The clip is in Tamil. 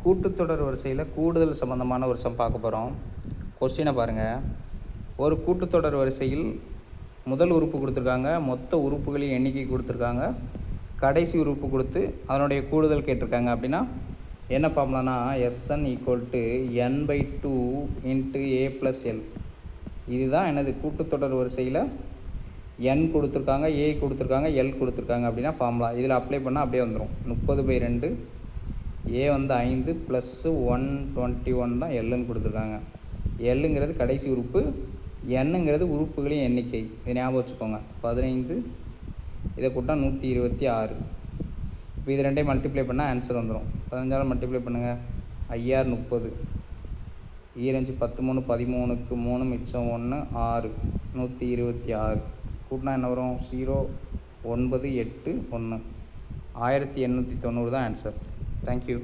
கூட்டுத்தொடர் வரிசையில் கூடுதல் சம்மந்தமான ஒரு சம் பார்க்க போகிறோம். கொஸ்டினை பாருங்கள். ஒரு கூட்டுத்தொடர் வரிசையில் முதல் உறுப்பு கொடுத்துருக்காங்க, மொத்த உறுப்புகளின் எண்ணிக்கை கொடுத்துருக்காங்க, கடைசி உறுப்பு கொடுத்து அதனுடைய கூடுதல் கேட்டிருக்காங்க. அப்படின்னா என்ன ஃபார்முலானா Sn = n/2 × a + l. இதுதான் எனது கூட்டுத்தொடர் வரிசையில் n கொடுத்துருக்காங்க, a கொடுத்துருக்காங்க, l கொடுத்துருக்காங்க. அப்படின்னா ஃபார்முலா இதில் அப்ளை பண்ணால் அப்படியே வந்துடும். 30/2 a வந்து 5 + 121 தான் எல்லுன்னு கொடுத்துருக்காங்க. எல்லுங்கிறது கடைசி உறுப்பு, என்னங்கிறது உறுப்புகளின் எண்ணிக்கை. இதை ஞாபகம் வச்சுக்கோங்க. 15 இதை கூட்டால் 126. இப்போ இது ரெண்டையும் மல்டிப்ளை பண்ணால் ஆன்சர் வந்துடும். 15ஆல் மல்டிப்ளை பண்ணுங்கள். 5 30, 2 5 10 3 13க்கு 3 மிச்சம் 1 6, 126 கூட்டினா என்ன வரும்? 0 9 8 1. 1890 தான் ஆன்சர். தேங்க்யூ.